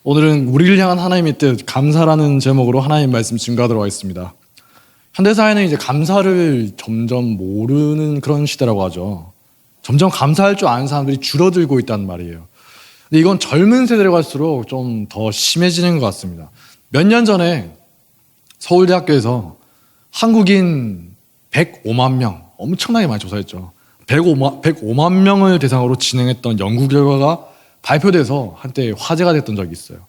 오늘은 우리를 향한 하나님의 뜻, 감사라는 제목으로 하나님 말씀 증거하도록 하겠습니다. 현대사회는 이제 감사를 점점 모르는 그런 시대라고 하죠. 점점 감사할 줄 아는 사람들이 줄어들고 있다는 말이에요. 근데 이건 젊은 세대로 갈수록 좀 더 심해지는 것 같습니다. 몇 년 전에 서울대학교에서 한국인 105만 명, 엄청나게 많이 조사했죠. 105만 명을 대상으로 진행했던 연구 결과가 발표돼서 한때 화제가 됐던 적이 있어요.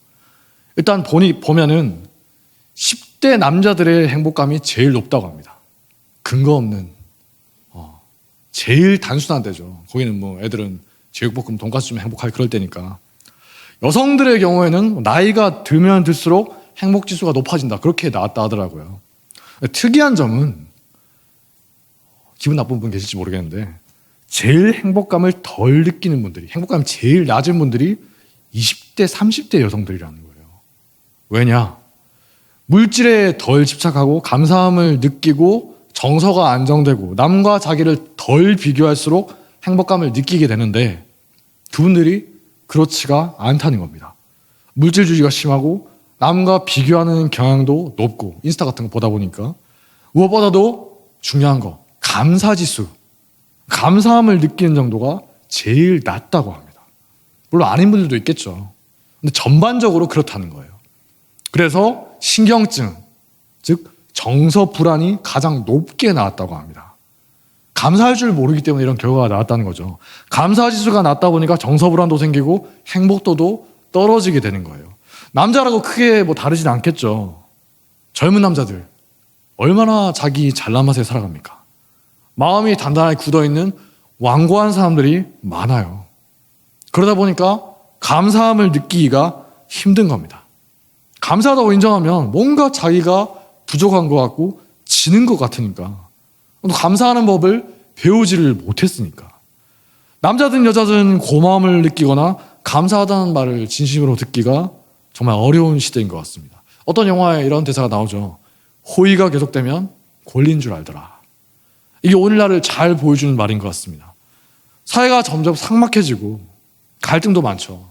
일단 보면은 10대 남자들의 행복감이 제일 높다고 합니다. 근거 없는, 제일 단순한 때죠. 거기는 뭐 애들은 제육볶음, 돈가스 좀 행복하게 그럴 때니까. 여성들의 경우에는 나이가 들면 들수록 행복지수가 높아진다. 그렇게 나왔다 하더라고요. 특이한 점은, 기분 나쁜 분 계실지 모르겠는데, 제일 행복감을 덜 느끼는 분들이, 행복감이 제일 낮은 분들이 20대, 30대 여성들이라는 거예요. 왜냐? 물질에 덜 집착하고 감사함을 느끼고 정서가 안정되고 남과 자기를 덜 비교할수록 행복감을 느끼게 되는데 그분들이 그렇지가 않다는 겁니다. 물질주의가 심하고 남과 비교하는 경향도 높고 인스타 같은 거 보다 보니까 무엇보다도 중요한 거, 감사지수. 감사함을 느끼는 정도가 제일 낮다고 합니다. 물론 아닌 분들도 있겠죠. 근데 전반적으로 그렇다는 거예요. 그래서 신경증, 즉 정서 불안이 가장 높게 나왔다고 합니다. 감사할 줄 모르기 때문에 이런 결과가 나왔다는 거죠. 감사 지수가 낮다 보니까 정서 불안도 생기고 행복도도 떨어지게 되는 거예요. 남자라고 크게 뭐 다르진 않겠죠. 젊은 남자들 얼마나 자기 잘난 맛에 살아갑니까? 마음이 단단하게 굳어있는 완고한 사람들이 많아요. 그러다 보니까 감사함을 느끼기가 힘든 겁니다. 감사하다고 인정하면 뭔가 자기가 부족한 것 같고 지는 것 같으니까 감사하는 법을 배우지를 못했으니까. 남자든 여자든 고마움을 느끼거나 감사하다는 말을 진심으로 듣기가 정말 어려운 시대인 것 같습니다. 어떤 영화에 이런 대사가 나오죠. 호의가 계속되면 권리인 줄 알더라. 이게 오늘날을 잘 보여주는 말인 것 같습니다. 사회가 점점 삭막해지고 갈등도 많죠.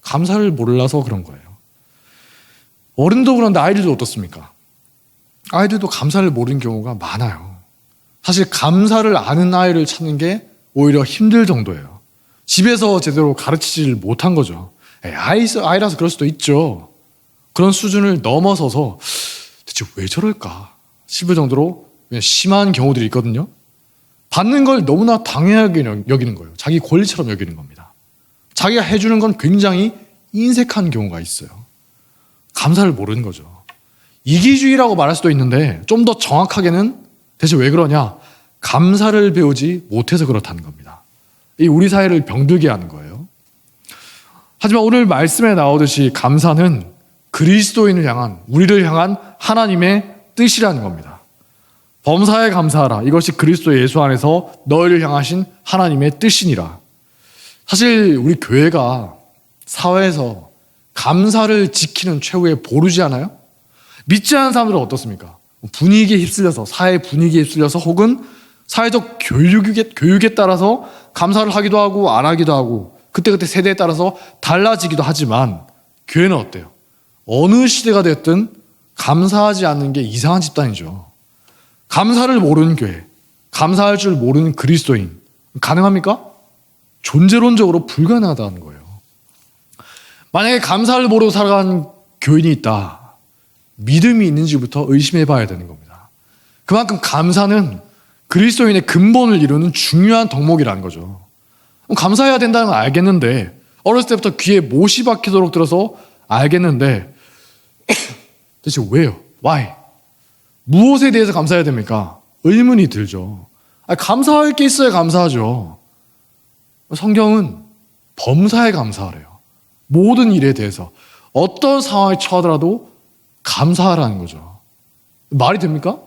감사를 몰라서 그런 거예요. 어른도 그런데 아이들도 어떻습니까? 아이들도 감사를 모르는 경우가 많아요. 사실 감사를 아는 아이를 찾는 게 오히려 힘들 정도예요. 집에서 제대로 가르치지를 못한 거죠. 아이라서 그럴 수도 있죠. 그런 수준을 넘어서서 대체 왜 저럴까 싶을 정도로 심한 경우들이 있거든요. 받는 걸 너무나 당연하게 여기는 거예요. 자기 권리처럼 여기는 겁니다. 자기가 해주는 건 굉장히 인색한 경우가 있어요. 감사를 모르는 거죠. 이기주의라고 말할 수도 있는데 좀 더 정확하게는 대체 왜 그러냐? 감사를 배우지 못해서 그렇다는 겁니다. 이 우리 사회를 병들게 하는 거예요. 하지만 오늘 말씀에 나오듯이 감사는 그리스도인을 향한, 우리를 향한 하나님의 뜻이라는 겁니다. 범사에 감사하라. 이것이 그리스도 예수 안에서 너희를 향하신 하나님의 뜻이니라. 사실 우리 교회가 사회에서 감사를 지키는 최후의 보루지 않아요? 믿지 않는 사람들은 어떻습니까? 분위기에 휩쓸려서, 사회 분위기에 휩쓸려서 혹은 사회적 교육에 따라서 감사를 하기도 하고 안 하기도 하고 그때그때 세대에 따라서 달라지기도 하지만 교회는 어때요? 어느 시대가 됐든 감사하지 않는 게 이상한 집단이죠. 감사를 모르는 교회, 감사할 줄 모르는 그리스도인, 가능합니까? 존재론적으로 불가능하다는 거예요. 만약에 감사를 모르고 살아가는 교인이 있다. 믿음이 있는지부터 의심해 봐야 되는 겁니다. 그만큼 감사는 그리스도인의 근본을 이루는 중요한 덕목이라는 거죠. 감사해야 된다는 건 알겠는데 어렸을 때부터 귀에 못이 박히도록 들어서 알겠는데 대체 왜요? Why? 무엇에 대해서 감사해야 됩니까? 의문이 들죠. 감사할 게 있어야 감사하죠. 성경은 범사에 감사하래요. 모든 일에 대해서 어떤 상황에 처하더라도 감사하라는 거죠. 말이 됩니까?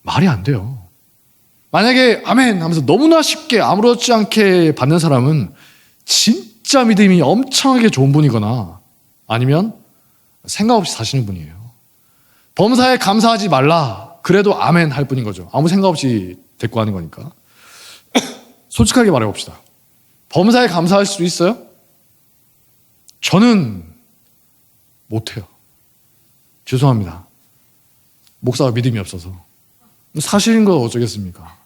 말이 안 돼요. 만약에 아멘 하면서 너무나 쉽게 아무렇지 않게 받는 사람은 진짜 믿음이 엄청나게 좋은 분이거나 아니면 생각 없이 사시는 분이에요. 범사에 감사하지 말라. 그래도 아멘 할 뿐인 거죠. 아무 생각 없이 데리고 하는 거니까. 솔직하게 말해봅시다. 범사에 감사할 수 있어요? 저는 못해요. 죄송합니다. 목사가 믿음이 없어서. 사실인 거 어쩌겠습니까?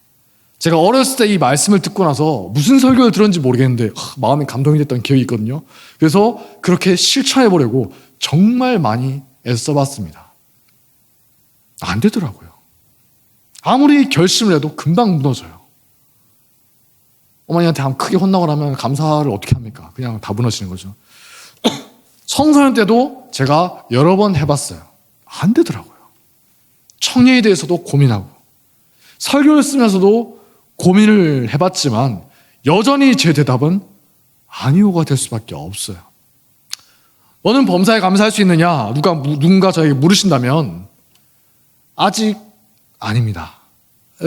제가 어렸을 때 이 말씀을 듣고 나서 무슨 설교를 들었는지 모르겠는데 마음이 감동이 됐던 기억이 있거든요. 그래서 그렇게 실천해 보려고 정말 많이 애써봤습니다. 안 되더라고요. 아무리 결심을 해도 금방 무너져요. 어머니한테 한번 크게 혼나고 나면 감사를 어떻게 합니까? 그냥 다 무너지는 거죠. 청소년 때도 제가 여러 번 해봤어요. 안 되더라고요. 청년에 대해서도 고민하고 설교를 쓰면서도 고민을 해봤지만 여전히 제 대답은 아니오가 될 수밖에 없어요. 너는 범사에 감사할 수 있느냐? 누군가 저에게 물으신다면 아직 아닙니다.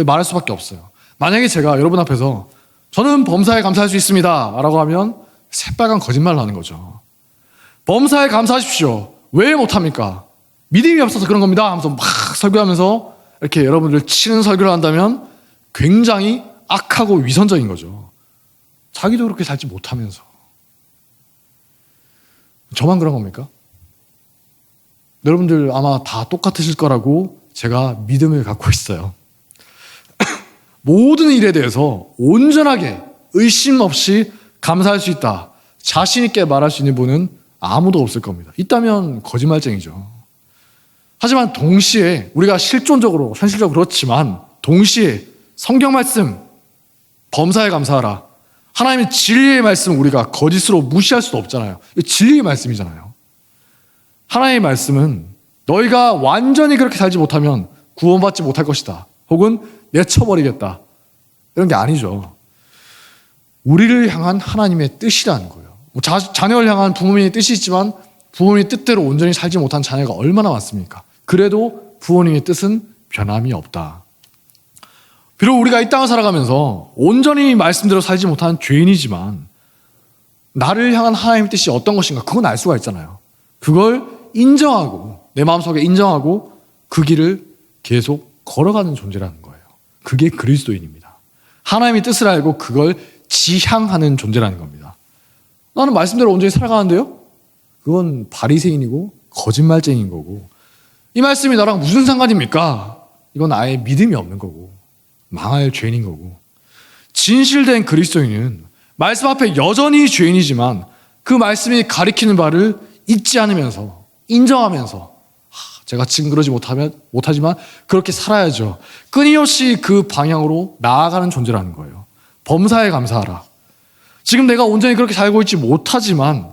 말할 수밖에 없어요. 만약에 제가 여러분 앞에서 저는 범사에 감사할 수 있습니다 라고 하면 새빨간 거짓말을 하는 거죠. 범사에 감사하십시오. 왜 못합니까? 믿음이 없어서 그런 겁니다 하면서 막 설교하면서 이렇게 여러분들 치는 설교를 한다면 굉장히 악하고 위선적인 거죠. 자기도 그렇게 살지 못하면서. 저만 그런 겁니까? 여러분들 아마 다 똑같으실 거라고 제가 믿음을 갖고 있어요. 모든 일에 대해서 온전하게 의심 없이 감사할 수 있다. 자신 있게 말할 수 있는 분은 아무도 없을 겁니다. 있다면 거짓말쟁이죠. 하지만 동시에 우리가 실존적으로 현실적으로 그렇지만 동시에 성경 말씀 범사에 감사하라. 하나님의 진리의 말씀 우리가 거짓으로 무시할 수도 없잖아요. 진리의 말씀이잖아요. 하나님의 말씀은 너희가 완전히 그렇게 살지 못하면 구원받지 못할 것이다. 혹은 내쳐버리겠다. 이런 게 아니죠. 우리를 향한 하나님의 뜻이라는 거예요. 자녀를 향한 부모님의 뜻이 있지만 부모님의 뜻대로 온전히 살지 못한 자녀가 얼마나 많습니까? 그래도 부모님의 뜻은 변함이 없다. 비록 우리가 이 땅을 살아가면서 온전히 말씀대로 살지 못한 죄인이지만 나를 향한 하나님의 뜻이 어떤 것인가 그건 알 수가 있잖아요. 그걸 인정하고 내 마음속에 인정하고 그 길을 계속 걸어가는 존재라는 거예요. 그게 그리스도인입니다. 하나님의 뜻을 알고 그걸 지향하는 존재라는 겁니다. 나는 말씀대로 온전히 살아가는데요? 그건 바리새인이고 거짓말쟁이인 거고 이 말씀이 나랑 무슨 상관입니까? 이건 아예 믿음이 없는 거고 망할 죄인인 거고 진실된 그리스도인은 말씀 앞에 여전히 죄인이지만 그 말씀이 가리키는 바를 잊지 않으면서 인정하면서 제가 지금 그러지 못하지만 그렇게 살아야죠. 끊임없이 그 방향으로 나아가는 존재라는 거예요. 범사에 감사하라. 지금 내가 온전히 그렇게 살고 있지 못하지만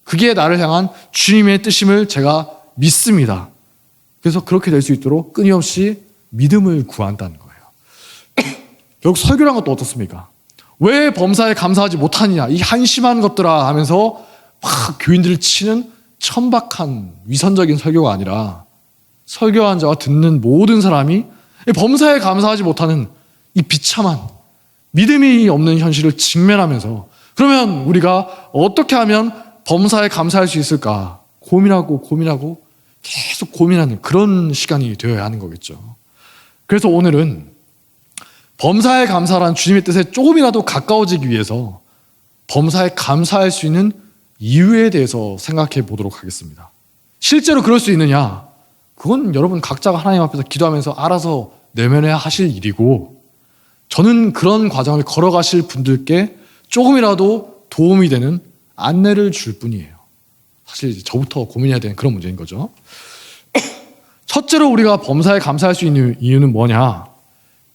그게 나를 향한 주님의 뜻임을 제가 믿습니다. 그래서 그렇게 될 수 있도록 끊임없이 믿음을 구한다는 거예요. 결국 설교란 것도 어떻습니까? 왜 범사에 감사하지 못하느냐 이 한심한 것들아 하면서 막 교인들을 치는 천박한 위선적인 설교가 아니라 설교한 자와 듣는 모든 사람이 범사에 감사하지 못하는 이 비참한 믿음이 없는 현실을 직면하면서 그러면 우리가 어떻게 하면 범사에 감사할 수 있을까 고민하고 계속 고민하는 그런 시간이 되어야 하는 거겠죠. 그래서 오늘은 범사에 감사라는 주님의 뜻에 조금이라도 가까워지기 위해서 범사에 감사할 수 있는 이유에 대해서 생각해 보도록 하겠습니다. 실제로 그럴 수 있느냐? 그건 여러분 각자가 하나님 앞에서 기도하면서 알아서 내면해야 하실 일이고 저는 그런 과정을 걸어가실 분들께 조금이라도 도움이 되는 안내를 줄 뿐이에요. 사실 저부터 고민해야 되는 그런 문제인 거죠. 첫째로 우리가 범사에 감사할 수 있는 이유는 뭐냐?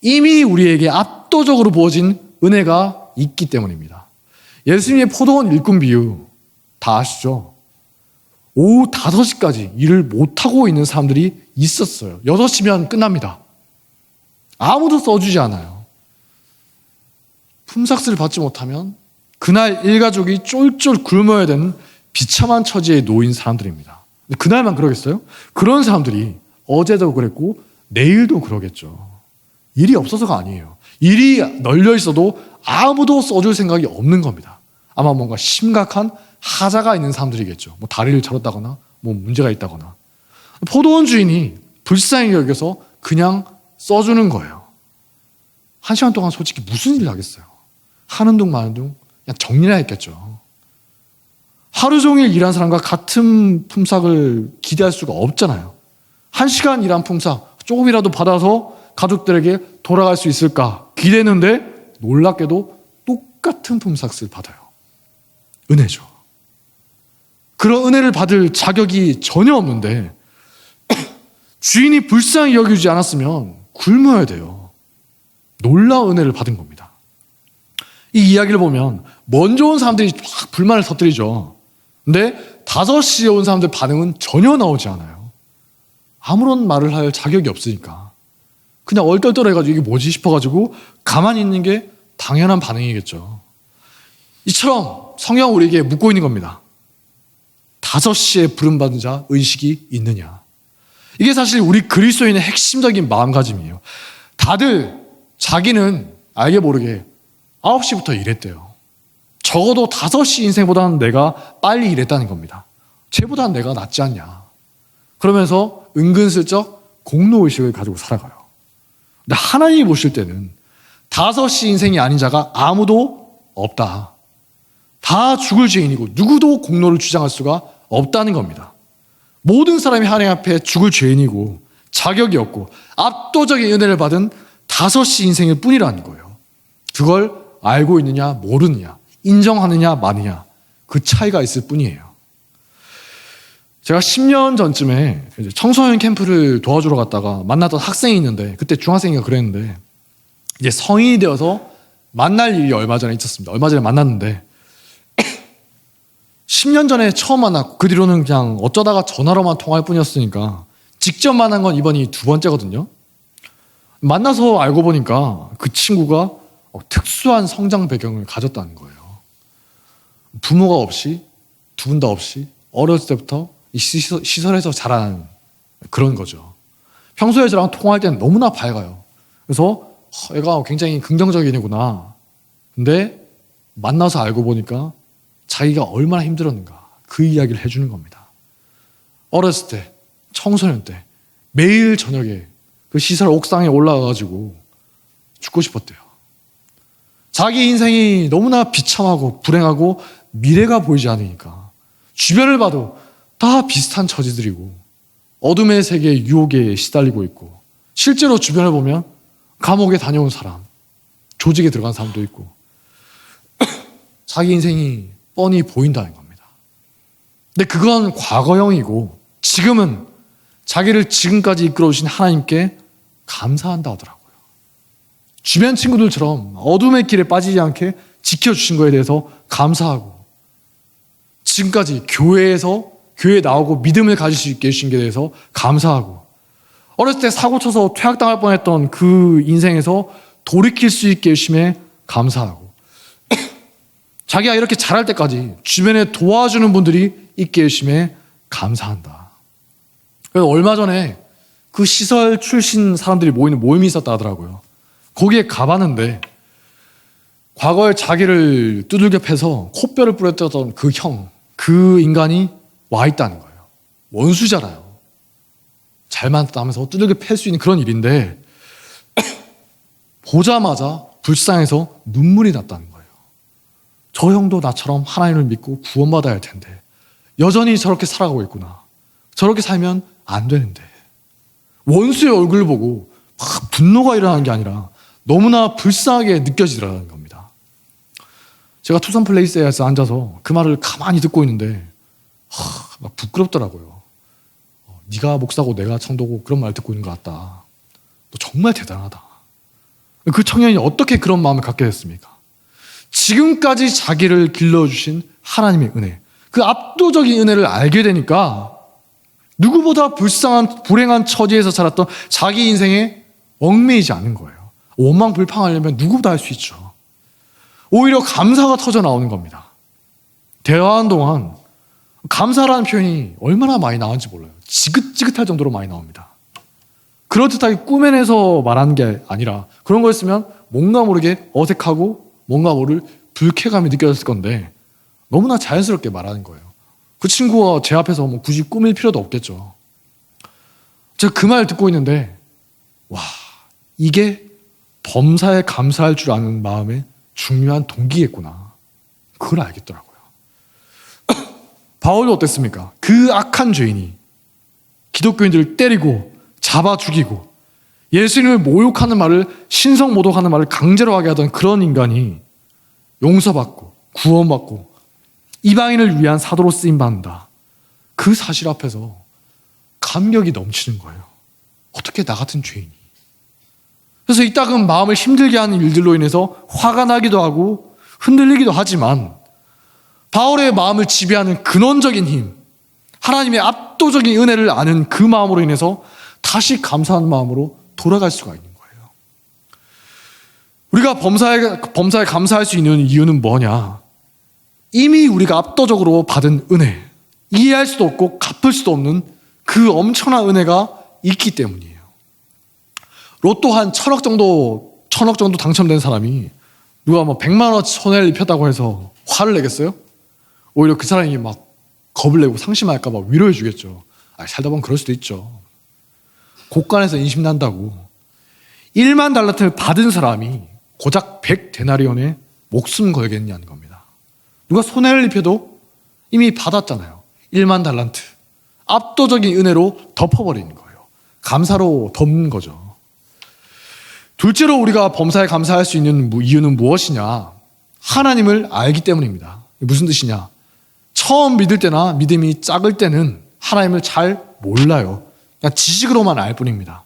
이미 우리에게 압도적으로 부어진 은혜가 있기 때문입니다. 예수님의 포도원 일꾼 비유 다 아시죠? 오후 5시까지 일을 못하고 있는 사람들이 있었어요. 6시면 끝납니다. 아무도 써주지 않아요. 품삯을 받지 못하면 그날 일가족이 쫄쫄 굶어야 되는 비참한 처지에 놓인 사람들입니다. 근데 그날만 그러겠어요? 그런 사람들이 어제도 그랬고 내일도 그러겠죠. 일이 없어서가 아니에요. 일이 널려 있어도 아무도 써줄 생각이 없는 겁니다. 아마 뭔가 심각한 하자가 있는 사람들이겠죠. 뭐 다리를 절었다거나 뭐 문제가 있다거나. 포도원 주인이 불쌍히 여겨서 그냥 써주는 거예요. 1시간 동안 솔직히 무슨 일을 하겠어요. 하는 둥 마는 둥 그냥 정리나 했겠죠. 하루 종일 일한 사람과 같은 품삯을 기대할 수가 없잖아요. 1시간 일한 품삯 조금이라도 받아서 가족들에게 돌아갈 수 있을까 기대했는데 놀랍게도 똑같은 품삯을 받아요. 은혜죠. 그런 은혜를 받을 자격이 전혀 없는데 주인이 불쌍히 여기지 않았으면 굶어야 돼요. 놀라운 은혜를 받은 겁니다. 이 이야기를 보면 먼저 온 사람들이 막 불만을 터뜨리죠. 근데 5시에 온 사람들 반응은 전혀 나오지 않아요. 아무런 말을 할 자격이 없으니까 그냥 얼떨떨해가지고 이게 뭐지 싶어가지고 가만히 있는 게 당연한 반응이겠죠. 이처럼 성경은 우리에게 묻고 있는 겁니다. 5시에 부름받은 자 의식이 있느냐. 이게 사실 우리 그리스도인의 핵심적인 마음가짐이에요. 다들 자기는 알게 모르게 9시부터 일했대요. 적어도 5시 인생보다는 내가 빨리 일했다는 겁니다. 쟤보다는 내가 낫지 않냐. 그러면서 은근슬쩍 공로의식을 가지고 살아가요. 근데 하나님이 보실 때는 5시 인생이 아닌 자가 아무도 없다. 다 죽을 죄인이고 누구도 공로를 주장할 수가 없다는 겁니다. 모든 사람이 하나님 앞에 죽을 죄인이고 자격이 없고 압도적인 은혜를 받은 5시 인생일 뿐이라는 거예요. 그걸 알고 있느냐 모르느냐 인정하느냐 마느냐 그 차이가 있을 뿐이에요. 제가 10년 전쯤에 청소년 캠프를 도와주러 갔다가 만났던 학생이 있는데 그때 중학생이가 그랬는데 이제 성인이 되어서 만날 일이 얼마 전에 있었습니다. 얼마 전에 만났는데 10년 전에 처음 만났고 그 뒤로는 그냥 어쩌다가 전화로만 통화할 뿐이었으니까 직접 만난 건 이번이 2번째거든요. 만나서 알고 보니까 그 친구가 특수한 성장 배경을 가졌다는 거예요. 부모가 없이 두 분 다 없이 어렸을 때부터 이 시설에서 자란 그런 거죠. 평소에 저랑 통화할 때는 너무나 밝아요. 그래서 얘가 굉장히 긍정적인 애구나. 근데 만나서 알고 보니까 자기가 얼마나 힘들었는가 그 이야기를 해주는 겁니다. 어렸을 때, 청소년 때 매일 저녁에 그 시설 옥상에 올라가가지고 죽고 싶었대요. 자기 인생이 너무나 비참하고 불행하고 미래가 보이지 않으니까 주변을 봐도 다 비슷한 처지들이고 어둠의 세계의 유혹에 시달리고 있고 실제로 주변을 보면 감옥에 다녀온 사람, 조직에 들어간 사람도 있고 자기 인생이 뻔히 보인다는 겁니다. 근데 그건 과거형이고 지금은 자기를 지금까지 이끌어오신 하나님께 감사한다 하더라고요. 주변 친구들처럼 어둠의 길에 빠지지 않게 지켜주신 거에 대해서 감사하고 지금까지 교회에 나오고 믿음을 가질 수 있게 해주신 것에 대해서 감사하고 어렸을 때 사고 쳐서 퇴학당할 뻔했던 그 인생에서 돌이킬 수 있게 해주심에 감사하고 자기가 이렇게 잘할 때까지 주변에 도와주는 분들이 있게 해주심에 감사한다. 그래서 얼마 전에 그 시설 출신 사람들이 모이는 모임이 있었다 하더라고요. 거기에 가봤는데 과거에 자기를 두들겨 패서 코뼈를 부러뜨렸던 그 형, 그 인간이 와 있다는 거예요. 원수잖아요. 잘만 하면서 두들겨 팰 수 있는 그런 일인데 보자마자 불쌍해서 눈물이 났다는 거예요. 저 형도 나처럼 하나님을 믿고 구원받아야 할 텐데 여전히 저렇게 살아가고 있구나. 저렇게 살면 안 되는데. 원수의 얼굴을 보고 막 분노가 일어나는 게 아니라 너무나 불쌍하게 느껴지더라는 겁니다. 제가 투썸 플레이스에서 앉아서 그 말을 가만히 듣고 있는데 막 부끄럽더라고요. 네가 목사고 내가 청도고 그런 말 듣고 있는 것 같다. 너 정말 대단하다. 그 청년이 어떻게 그런 마음을 갖게 됐습니까? 지금까지 자기를 길러주신 하나님의 은혜, 그 압도적인 은혜를 알게 되니까 누구보다 불쌍한 불행한 처지에서 살았던 자기 인생에 얽매이지 않는 거예요. 원망불평하려면 누구보다 할 수 있죠. 오히려 감사가 터져 나오는 겁니다. 대화하는 동안 감사라는 표현이 얼마나 많이 나오는지 몰라요. 지긋지긋할 정도로 많이 나옵니다. 그렇듯하게 꾸며내서 말하는 게 아니라 그런 거였으면 뭔가 모르게 어색하고 뭔가 모를 불쾌감이 느껴졌을 건데 너무나 자연스럽게 말하는 거예요. 그 친구가 제 앞에서 뭐 굳이 꾸밀 필요도 없겠죠. 제가 그 말 듣고 있는데 와, 이게 범사에 감사할 줄 아는 마음의 중요한 동기겠구나. 그걸 알겠더라고요. 바울도 어땠습니까? 그 악한 죄인이 기독교인들을 때리고 잡아 죽이고 예수님을 모욕하는 말을, 신성 모독하는 말을 강제로 하게 하던 그런 인간이 용서받고 구원받고 이방인을 위한 사도로 쓰임받는다. 그 사실 앞에서 감격이 넘치는 거예요. 어떻게 나 같은 죄인이. 그래서 이따금 마음을 힘들게 하는 일들로 인해서 화가 나기도 하고 흔들리기도 하지만 바울의 마음을 지배하는 근원적인 힘, 하나님의 압도적인 은혜를 아는 그 마음으로 인해서 다시 감사하는 마음으로 돌아갈 수가 있는 거예요. 우리가 범사에 감사할 수 있는 이유는 뭐냐? 이미 우리가 압도적으로 받은 은혜, 이해할 수도 없고 갚을 수도 없는 그 엄청난 은혜가 있기 때문이에요. 로또 한 1,000억 정도 당첨된 사람이 누가 100만 원 손해를 입혔다고 해서 화를 내겠어요? 오히려 그 사람이 막 겁을 내고 상심할까 봐 위로해 주겠죠. 살다 보면 그럴 수도 있죠. 곳간에서 인심난다고 1만 달란트를 받은 사람이 고작 100데나리온에 목숨 걸겠냐는 겁니다. 누가 손해를 입혀도 이미 받았잖아요. 1만 달란트. 압도적인 은혜로 덮어버리는 거예요. 감사로 덮는 거죠. 둘째로 우리가 범사에 감사할 수 있는 이유는 무엇이냐? 하나님을 알기 때문입니다. 무슨 뜻이냐? 처음 믿을 때나 믿음이 작을 때는 하나님을 잘 몰라요. 그냥 지식으로만 알 뿐입니다.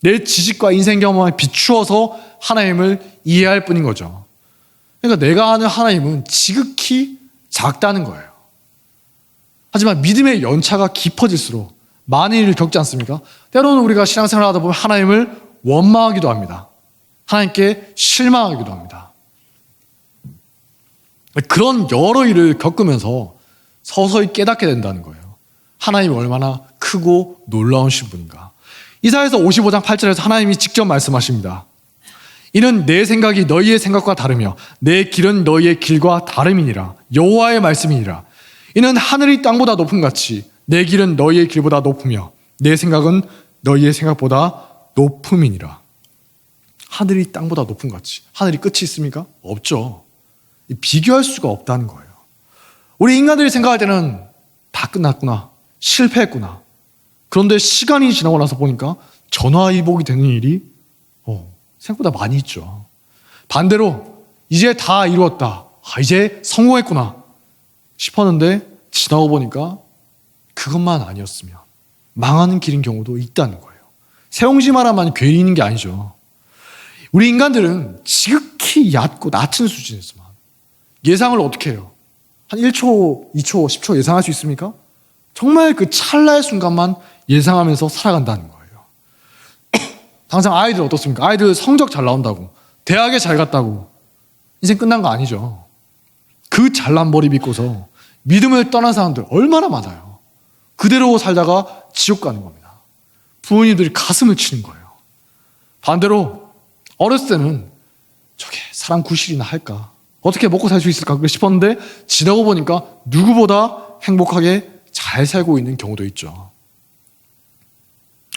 내 지식과 인생 경험에 비추어서 하나님을 이해할 뿐인 거죠. 그러니까 내가 아는 하나님은 지극히 작다는 거예요. 하지만 믿음의 연차가 깊어질수록 많은 일을 겪지 않습니까? 때로는 우리가 신앙생활을 하다 보면 하나님을 원망하기도 합니다. 하나님께 실망하기도 합니다. 그런 여러 일을 겪으면서 서서히 깨닫게 된다는 거예요. 하나님이 얼마나 크고 놀라우신 분인가. 이사야서 55장 8절에서 하나님이 직접 말씀하십니다. 이는 내 생각이 너희의 생각과 다르며 내 길은 너희의 길과 다름이니라. 여호와의 말씀이니라. 이는 하늘이 땅보다 높음 같이 내 길은 너희의 길보다 높으며 내 생각은 너희의 생각보다 높음이니라. 하늘이 땅보다 높음 같이. 하늘이 끝이 있습니까? 없죠. 비교할 수가 없다는 거예요. 우리 인간들이 생각할 때는 다 끝났구나, 실패했구나. 그런데 시간이 지나고 나서 보니까 전화위복이 되는 일이 생각보다 많이 있죠. 반대로 이제 다 이루었다, 이제 성공했구나 싶었는데 지나고 보니까 그것만 아니었으면 망하는 길인 경우도 있다는 거예요. 세옹심 하나만 괜히 있는 게 아니죠. 우리 인간들은 지극히 얕고 낮은 수준에서만 예상을 어떻게 해요? 한 1초, 2초, 10초 예상할 수 있습니까? 정말 그 찰나의 순간만 예상하면서 살아간다는 거예요. 당장 아이들 어떻습니까? 아이들 성적 잘 나온다고, 대학에 잘 갔다고 인생 끝난 거 아니죠. 그 잘난 머리 믿고서 믿음을 떠난 사람들 얼마나 많아요. 그대로 살다가 지옥 가는 겁니다. 부모님들이 가슴을 치는 거예요. 반대로 어렸을 때는 저게 사람 구실이나 할까? 어떻게 먹고 살 수 있을까? 싶었는데 지나고 보니까 누구보다 행복하게 잘 살고 있는 경우도 있죠.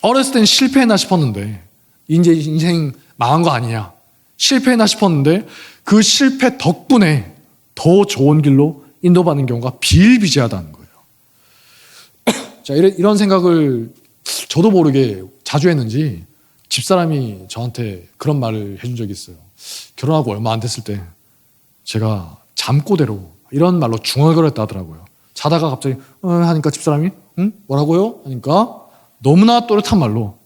어렸을 땐 실패했나 싶었는데 이제 인생 망한 거 아니냐, 실패했나 싶었는데 그 실패 덕분에 더 좋은 길로 인도받는 경우가 비일비재하다는 거예요. 자, 이런 생각을 저도 모르게 자주 했는지 집사람이 저한테 그런 말을 해준 적이 있어요. 결혼하고 얼마 안 됐을 때 제가 잠꼬대로 이런 말로 중얼거렸다 하더라고요. 자다가 갑자기 하니까 집사람이 응? 뭐라고요? 하니까 너무나 또렷한 말로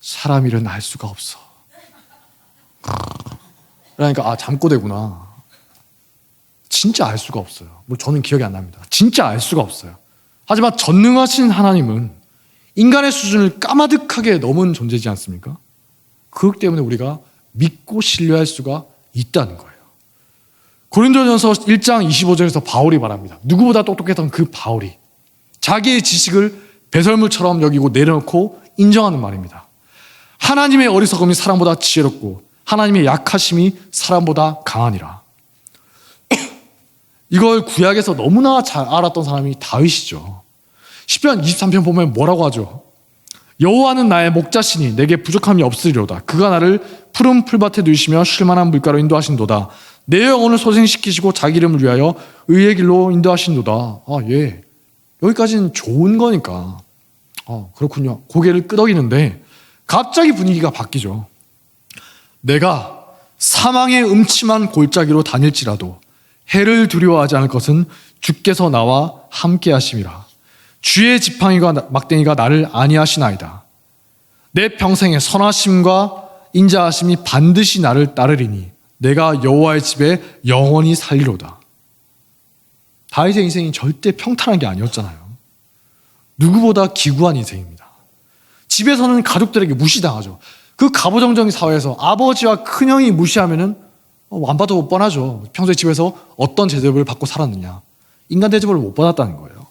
사람 일은 알 수가 없어. 그러니까 잠꼬대구나. 진짜 알 수가 없어요. 뭐 저는 기억이 안 납니다. 진짜 알 수가 없어요. 하지만 전능하신 하나님은 인간의 수준을 까마득하게 넘은 존재지 않습니까? 그렇기 때문에 우리가 믿고 신뢰할 수가 있다는 거예요. 고린도전서 1장 25절에서 바울이 말합니다. 누구보다 똑똑했던 그 바울이 자기의 지식을 배설물처럼 여기고 내려놓고 인정하는 말입니다. 하나님의 어리석음이 사람보다 지혜롭고 하나님의 약하심이 사람보다 강하니라. 이걸 구약에서 너무나 잘 알았던 사람이 다윗이죠. 시편 23편 보면 뭐라고 하죠? 여호와는 나의 목자시니 내게 부족함이 없으리로다. 그가 나를 푸른 풀밭에 누이시며 쉴만한 물가로 인도하신도다. 내 영혼을 소생시키시고 자기 이름을 위하여 의의 길로 인도하신도다. 예, 여기까지는 좋은 거니까 그렇군요. 고개를 끄덕이는데 갑자기 분위기가 바뀌죠. 내가 사망의 음침한 골짜기로 다닐지라도 해를 두려워하지 않을 것은 주께서 나와 함께 하심이라. 주의 지팡이가 막대기가 나를 안위하시나이다. 내 평생의 선하심과 인자하심이 반드시 나를 따르리니 내가 여호와의 집에 영원히 살리로다. 다윗의 인생이 절대 평탄한 게 아니었잖아요. 누구보다 기구한 인생입니다. 집에서는 가족들에게 무시당하죠. 그 가부장적인 사회에서 아버지와 큰형이 무시하면은 안 봐도 뻔하죠. 평소에 집에서 어떤 대접을 받고 살았느냐. 인간 대접을 못 받았다는 거예요.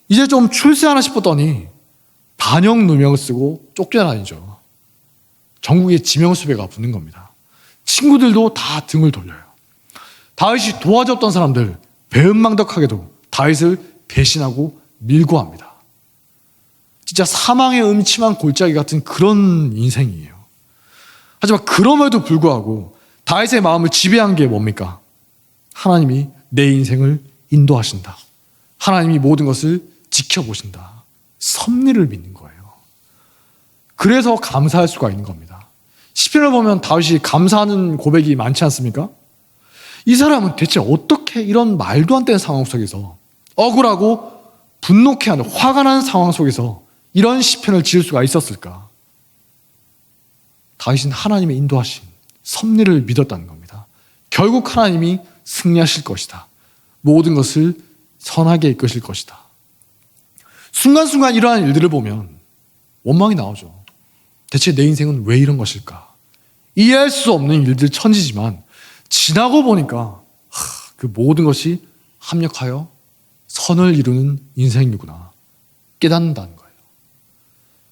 이제 좀 출세하나 싶었더니 반역 누명을 쓰고 쫓겨다니죠. 전국에 지명수배가 붙는 겁니다. 친구들도 다 등을 돌려요. 다윗이 도와줬던 사람들 배은망덕하게도 다윗을 배신하고 밀고 합니다. 진짜 사망의 음침한 골짜기 같은 그런 인생이에요. 하지만 그럼에도 불구하고 다윗의 마음을 지배한 게 뭡니까? 하나님이 내 인생을 인도하신다. 하나님이 모든 것을 지켜보신다. 섭리를 믿는 거예요. 그래서 감사할 수가 있는 겁니다. 시편을 보면 다윗이 감사하는 고백이 많지 않습니까? 이 사람은 대체 어떻게 이런 말도 안 되는 상황 속에서 억울하고 분노케하는 화가 나는 상황 속에서 이런 시편을 지을 수가 있었을까? 다윗은 하나님의 인도하신 섭리를 믿었다는 겁니다. 결국 하나님이 승리하실 것이다. 모든 것을 선하게 이끄실 것이다. 순간순간 이러한 일들을 보면 원망이 나오죠. 대체 내 인생은 왜 이런 것일까? 이해할 수 없는 일들 천지지만 지나고 보니까 그 모든 것이 합력하여 선을 이루는 인생이구나 깨닫는다는 거예요.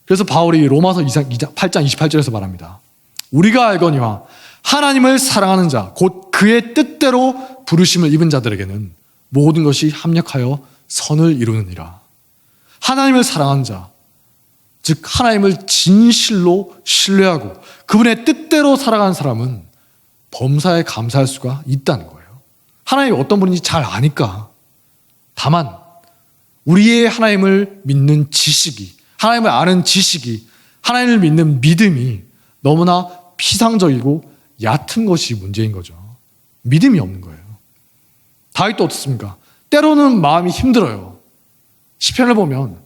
그래서 바울이 로마서 8장 28절에서 말합니다. 우리가 알거니와 하나님을 사랑하는 자 곧 그의 뜻대로 부르심을 입은 자들에게는 모든 것이 합력하여 선을 이루느니라. 하나님을 사랑하는 자, 즉 하나님을 진실로 신뢰하고 그분의 뜻대로 살아가는 사람은 범사에 감사할 수가 있다는 거예요. 하나님이 어떤 분인지 잘 아니까. 다만 우리의 하나님을 믿는 지식이, 하나님을 아는 지식이, 하나님을 믿는 믿음이 너무나 피상적이고 얕은 것이 문제인 거죠. 믿음이 없는 거예요. 다윗도 어떻습니까? 때로는 마음이 힘들어요. 시편을 보면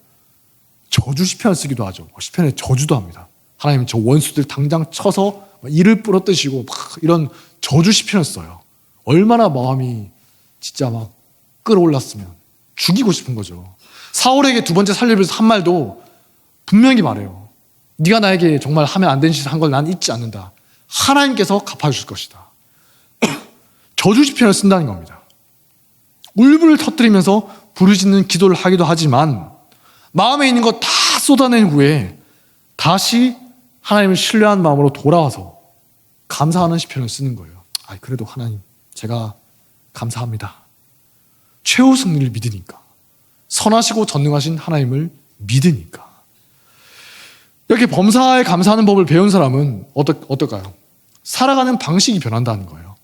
저주 시편을 쓰기도 하죠. 시편에 저주도 합니다. 하나님 저 원수들 당장 쳐서 이를 부러뜨시고 막 이런 저주 시편을 써요. 얼마나 마음이 진짜 막 끌어올랐으면 죽이고 싶은 거죠. 사울에게 두 번째 살리를 위해서 한 말도 분명히 말해요. 네가 나에게 정말 하면 안 되는 짓을 한 걸 난 잊지 않는다. 하나님께서 갚아주실 것이다. 저주 시편을 쓴다는 겁니다. 울분을 터뜨리면서 부르짖는 기도를 하기도 하지만 마음에 있는 거 다 쏟아낸 후에 다시 하나님을 신뢰한 마음으로 돌아와서 감사하는 시편을 쓰는 거예요. 그래도 하나님 제가 감사합니다. 최후 승리를 믿으니까. 선하시고 전능하신 하나님을 믿으니까. 이렇게 범사에 감사하는 법을 배운 사람은 어떨까요? 살아가는 방식이 변한다는 거예요.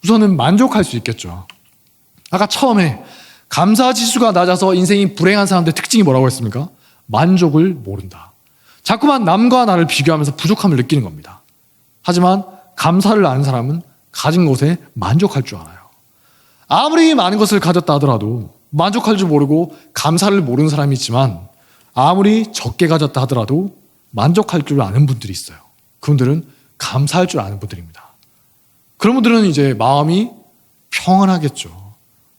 우선은 만족할 수 있겠죠. 아까 처음에 감사 지수가 낮아서 인생이 불행한 사람들의 특징이 뭐라고 했습니까? 만족을 모른다. 자꾸만 남과 나를 비교하면서 부족함을 느끼는 겁니다. 하지만 감사를 아는 사람은 가진 것에 만족할 줄 알아요. 아무리 많은 것을 가졌다 하더라도 만족할 줄 모르고 감사를 모르는 사람이 있지만 아무리 적게 가졌다 하더라도 만족할 줄 아는 분들이 있어요. 그분들은 감사할 줄 아는 분들입니다. 그런 분들은 이제 마음이 평안하겠죠.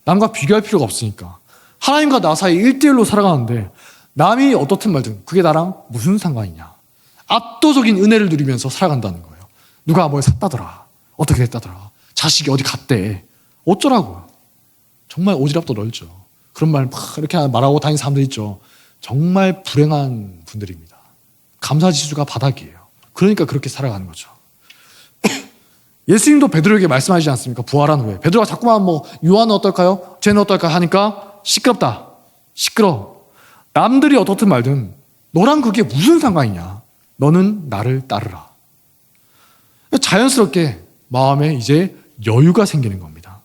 남과 비교할 필요가 없으니까. 하나님과 나 사이 1대1로 살아가는데 남이 어떻든 말든 그게 나랑 무슨 상관이냐. 압도적인 은혜를 누리면서 살아간다는 거예요. 누가 뭘 샀다더라. 어떻게 됐다더라. 자식이 어디 갔대. 어쩌라고요. 정말 오지랖도 넓죠. 그런 말 막 이렇게 말하고 다니는 사람들 있죠. 정말 불행한 분들입니다. 감사지수가 바닥이에요. 그러니까 그렇게 살아가는 거죠. 예수님도 베드로에게 말씀하시지 않습니까? 부활한 후에. 베드로가 자꾸만 요한은 어떨까요? 쟤는 어떨까 하니까 시끄럽다. 시끄러워. 남들이 어떻든 말든 너랑 그게 무슨 상관이냐. 너는 나를 따르라. 자연스럽게 마음에 이제 여유가 생기는 겁니다.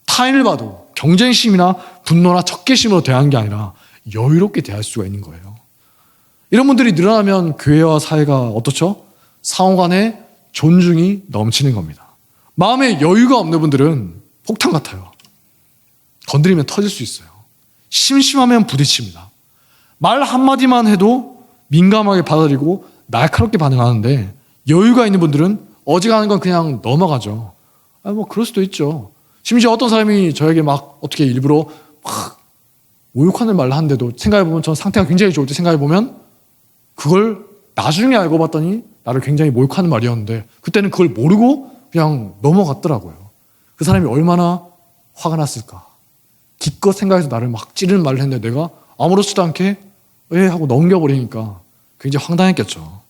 타인을 봐도 경쟁심이나 분노나 적개심으로 대하는 게 아니라 여유롭게 대할 수가 있는 거예요. 이런 분들이 늘어나면 교회와 사회가 어떻죠? 상호간에 존중이 넘치는 겁니다. 마음에 여유가 없는 분들은 폭탄 같아요. 건드리면 터질 수 있어요. 심심하면 부딪힙니다. 말 한마디만 해도 민감하게 받아들이고 날카롭게 반응하는데, 여유가 있는 분들은 어지간한 건 그냥 넘어가죠. 그럴 수도 있죠. 심지어 어떤 사람이 저에게 막 어떻게 일부러 막 모욕하는 말을 하는데도 생각해보면, 전 상태가 굉장히 좋을 때 생각해보면 그걸 나중에 알고 봤더니 나를 굉장히 모욕하는 말이었는데 그때는 그걸 모르고 그냥 넘어갔더라고요. 그 사람이 얼마나 화가 났을까. 기껏 생각해서 나를 막 찌르는 말을 했는데 내가 아무렇지도 않게 하고 넘겨버리니까 굉장히 황당했겠죠.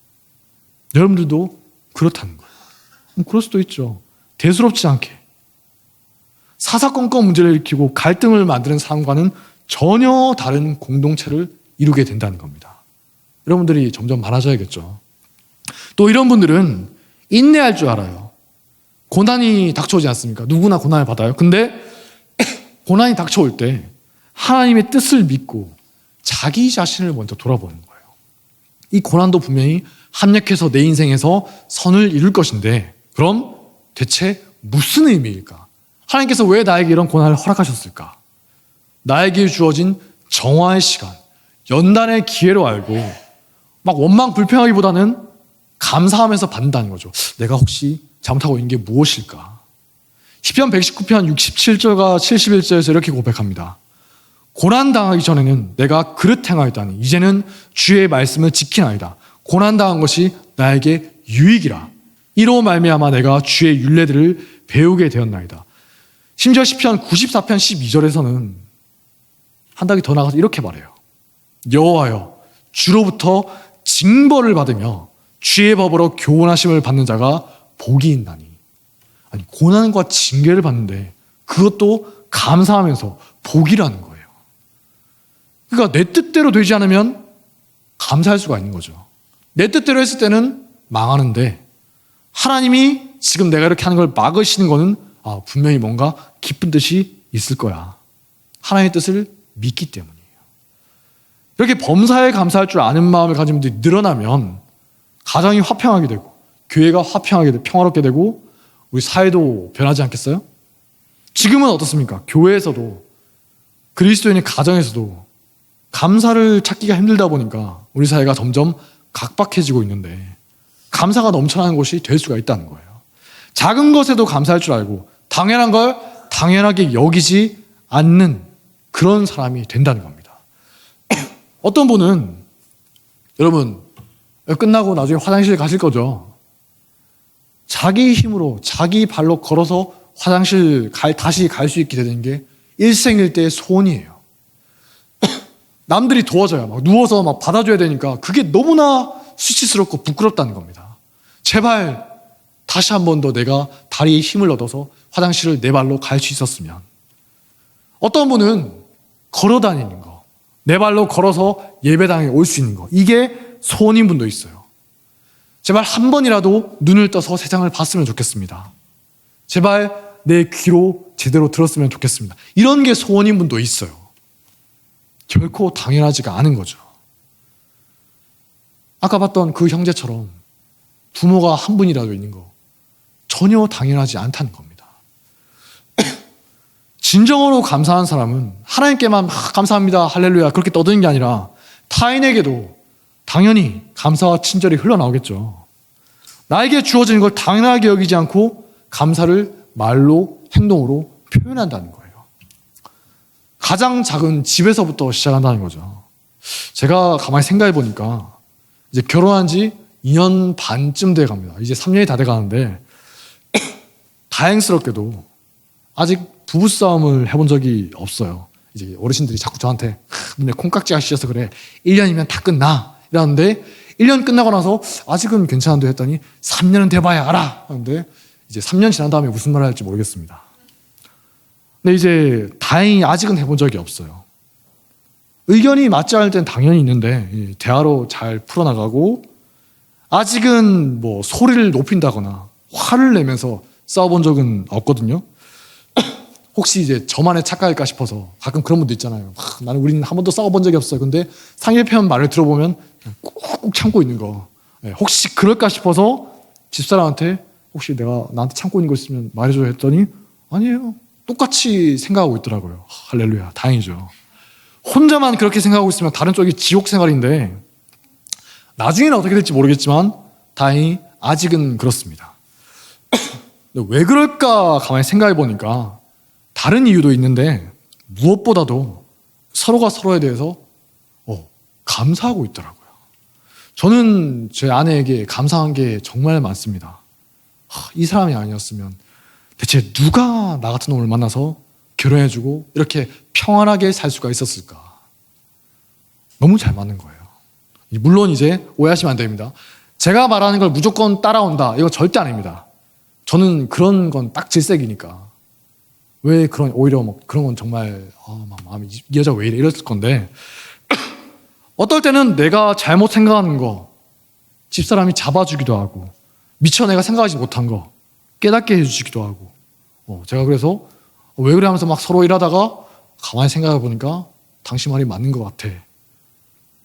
여러분들도 그렇다는 거예요. 그럴 수도 있죠. 대수롭지 않게 사사건건 문제를 일으키고 갈등을 만드는 사람과는 전혀 다른 공동체를 이루게 된다는 겁니다. 여러분들이 점점 많아져야겠죠. 또 이런 분들은 인내할 줄 알아요. 고난이 닥쳐오지 않습니까? 누구나 고난을 받아요. 근데 고난이 닥쳐올 때 하나님의 뜻을 믿고 자기 자신을 먼저 돌아보는 거예요. 이 고난도 분명히 합력해서 내 인생에서 선을 이룰 것인데, 그럼 대체 무슨 의미일까? 하나님께서 왜 나에게 이런 고난을 허락하셨을까? 나에게 주어진 정화의 시간, 연단의 기회로 알고 막 원망 불평하기보다는 감사하면서 받는다는 거죠. 내가 혹시 잘못하고 있는 게 무엇일까? 시편 119편 67절과 71절에서 이렇게 고백합니다. 고난당하기 전에는 내가 그릇 행하였다니 이제는 주의 말씀을 지키나이다. 고난당한 것이 나에게 유익이라. 이로 말미암아 내가 주의 율례들을 배우게 되었나이다. 심지어 시편 94편 12절에서는 한 단계 더 나가서 이렇게 말해요. 여호와여, 주로부터 징벌을 받으며 주의 법으로 교훈하심을 받는 자가 복이 있나니. 아니, 고난과 징계를 받는데 그것도 감사하면서 복이라는 거예요. 그러니까 내 뜻대로 되지 않으면 감사할 수가 있는 거죠. 내 뜻대로 했을 때는 망하는데 하나님이 지금 내가 이렇게 하는 걸 막으시는 거는 분명히 뭔가 기쁜 뜻이 있을 거야. 하나님의 뜻을 믿기 때문이에요. 이렇게 범사에 감사할 줄 아는 마음을 가진 분들이 늘어나면 가정이 화평하게 되고 교회가 화평하게 되고 평화롭게 되고 우리 사회도 변하지 않겠어요? 지금은 어떻습니까? 교회에서도 그리스도인의 가정에서도 감사를 찾기가 힘들다 보니까 우리 사회가 점점 각박해지고 있는데 감사가 넘쳐나는 곳이 될 수가 있다는 거예요. 작은 것에도 감사할 줄 알고 당연한 걸 당연하게 여기지 않는 그런 사람이 된다는 겁니다. 어떤 분은 여러분 끝나고 나중에 화장실 가실 거죠. 자기 힘으로 자기 발로 걸어서 화장실 다시 갈 수 있게 되는 게 일생일대의 소원이에요. 남들이 도와줘야 막 누워서 막 받아줘야 되니까 그게 너무나 수치스럽고 부끄럽다는 겁니다. 제발 다시 한 번 더 내가 다리에 힘을 얻어서 화장실을 내 발로 갈 수 있었으면. 어떤 분은 걸어 다니는 거, 내 발로 걸어서 예배당에 올 수 있는 거, 이게 소원인 분도 있어요. 제발 한 번이라도 눈을 떠서 세상을 봤으면 좋겠습니다. 제발 내 귀로 제대로 들었으면 좋겠습니다. 이런 게 소원인 분도 있어요. 결코 당연하지가 않은 거죠. 아까 봤던 그 형제처럼 부모가 한 분이라도 있는 거 전혀 당연하지 않다는 겁니다. 진정으로 감사한 사람은 하나님께만 감사합니다, 할렐루야 그렇게 떠드는 게 아니라 타인에게도 당연히 감사와 친절이 흘러나오겠죠. 나에게 주어지는 걸 당연하게 여기지 않고 감사를 말로, 행동으로 표현한다는 거예요. 가장 작은 집에서부터 시작한다는 거죠. 제가 가만히 생각해 보니까 이제 결혼한 지 2년 반쯤 돼 갑니다. 이제 3년이 다 돼 가는데 다행스럽게도 아직 부부싸움을 해본 적이 없어요. 이제 어르신들이 자꾸 저한테 눈에 콩깍지가 씌어서 그래 1년이면 다 끝나 이러는데 1년 끝나고 나서 아직은 괜찮은데 했더니 3년은 돼봐야 알아 하는데 이제 3년 지난 다음에 무슨 말을 할지 모르겠습니다. 근데 이제 다행히 아직은 해본 적이 없어요. 의견이 맞지 않을 땐 당연히 있는데 대화로 잘 풀어나가고 아직은 뭐 소리를 높인다거나 화를 내면서 싸워본 적은 없거든요. 혹시 이제 저만의 착각일까 싶어서 가끔 그런 분도 있잖아요. 나는 우리는 한 번도 싸워본 적이 없어요. 근데 상대편 말을 들어보면 꾹꾹 참고 있는 거. 혹시 그럴까 싶어서 집사람한테 혹시 내가 나한테 참고 있는 거 있으면 말해줘 했더니 아니에요. 똑같이 생각하고 있더라고요. 할렐루야. 다행이죠. 혼자만 그렇게 생각하고 있으면 다른 쪽이 지옥 생활인데 나중에는 어떻게 될지 모르겠지만 다행히 아직은 그렇습니다. 왜 그럴까 가만히 생각해 보니까 다른 이유도 있는데 무엇보다도 서로가 서로에 대해서 감사하고 있더라고요. 저는 제 아내에게 감사한 게 정말 많습니다. 이 사람이 아니었으면 대체 누가 나 같은 놈을 만나서 결혼해주고 이렇게 평안하게 살 수가 있었을까? 너무 잘 맞는 거예요. 물론 이제 오해하시면 안 됩니다. 제가 말하는 걸 무조건 따라온다. 이거 절대 아닙니다. 저는 그런 건 딱 질색이니까. 왜 오히려 그런 건 정말, 마음이, 이 여자 왜 이래? 이랬을 건데. 어떨 때는 내가 잘못 생각하는 거, 집사람이 잡아주기도 하고, 미처 내가 생각하지 못한 거, 깨닫게 해주시기도 하고. 제가 그래서 왜 그래 하면서 막 서로 일하다가 가만히 생각해 보니까 당신 말이 맞는 것 같아.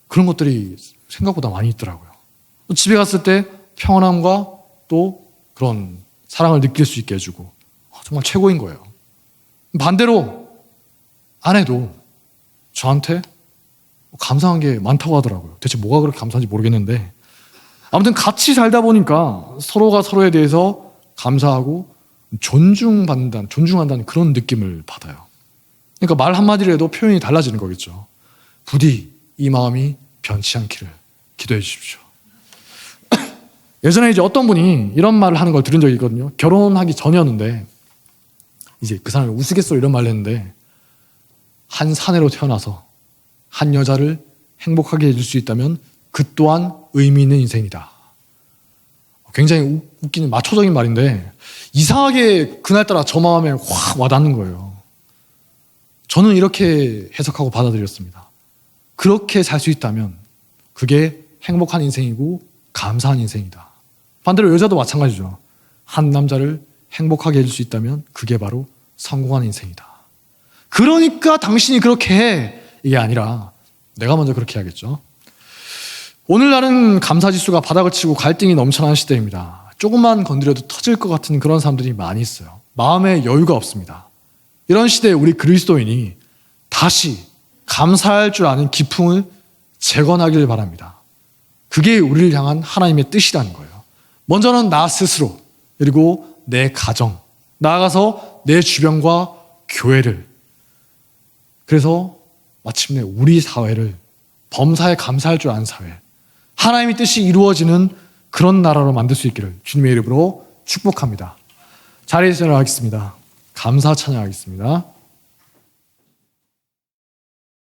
그런 것들이 생각보다 많이 있더라고요. 집에 갔을 때 평안함과 또 그런 사랑을 느낄 수 있게 해주고 정말 최고인 거예요. 반대로 아내도 저한테 감사한 게 많다고 하더라고요. 대체 뭐가 그렇게 감사한지 모르겠는데 아무튼 같이 살다 보니까 서로가 서로에 대해서 감사하고 존중한다는 그런 느낌을 받아요. 그러니까 말 한마디로 해도 표현이 달라지는 거겠죠. 부디 이 마음이 변치 않기를 기도해 주십시오. 예전에 이제 어떤 분이 이런 말을 하는 걸 들은 적이 있거든요. 결혼하기 전이었는데 이제 그 사람이 우스갯소리 이런 말을 했는데 한 사내로 태어나서 한 여자를 행복하게 해줄 수 있다면 그 또한 의미 있는 인생이다. 굉장히 웃기는 마초적인 말인데 이상하게 그날따라 저 마음에 확 와닿는 거예요. 저는 이렇게 해석하고 받아들였습니다. 그렇게 살 수 있다면 그게 행복한 인생이고 감사한 인생이다. 반대로 여자도 마찬가지죠. 한 남자를 행복하게 해줄 수 있다면 그게 바로 성공한 인생이다. 그러니까 당신이 그렇게 해. 이게 아니라 내가 먼저 그렇게 해야겠죠. 오늘날은 감사지수가 바닥을 치고 갈등이 넘쳐나는 시대입니다. 조금만 건드려도 터질 것 같은 그런 사람들이 많이 있어요. 마음에 여유가 없습니다. 이런 시대에 우리 그리스도인이 다시 감사할 줄 아는 기풍을 재건하기를 바랍니다. 그게 우리를 향한 하나님의 뜻이라는 거예요. 먼저는 나 스스로, 그리고 내 가정, 나아가서 내 주변과 교회를, 그래서 마침내 우리 사회를 범사에 감사할 줄 아는 사회, 하나님의 뜻이 이루어지는 그런 나라로 만들 수 있기를 주님의 이름으로 축복합니다. 자리에서 일어나겠습니다. 감사 찬양하겠습니다.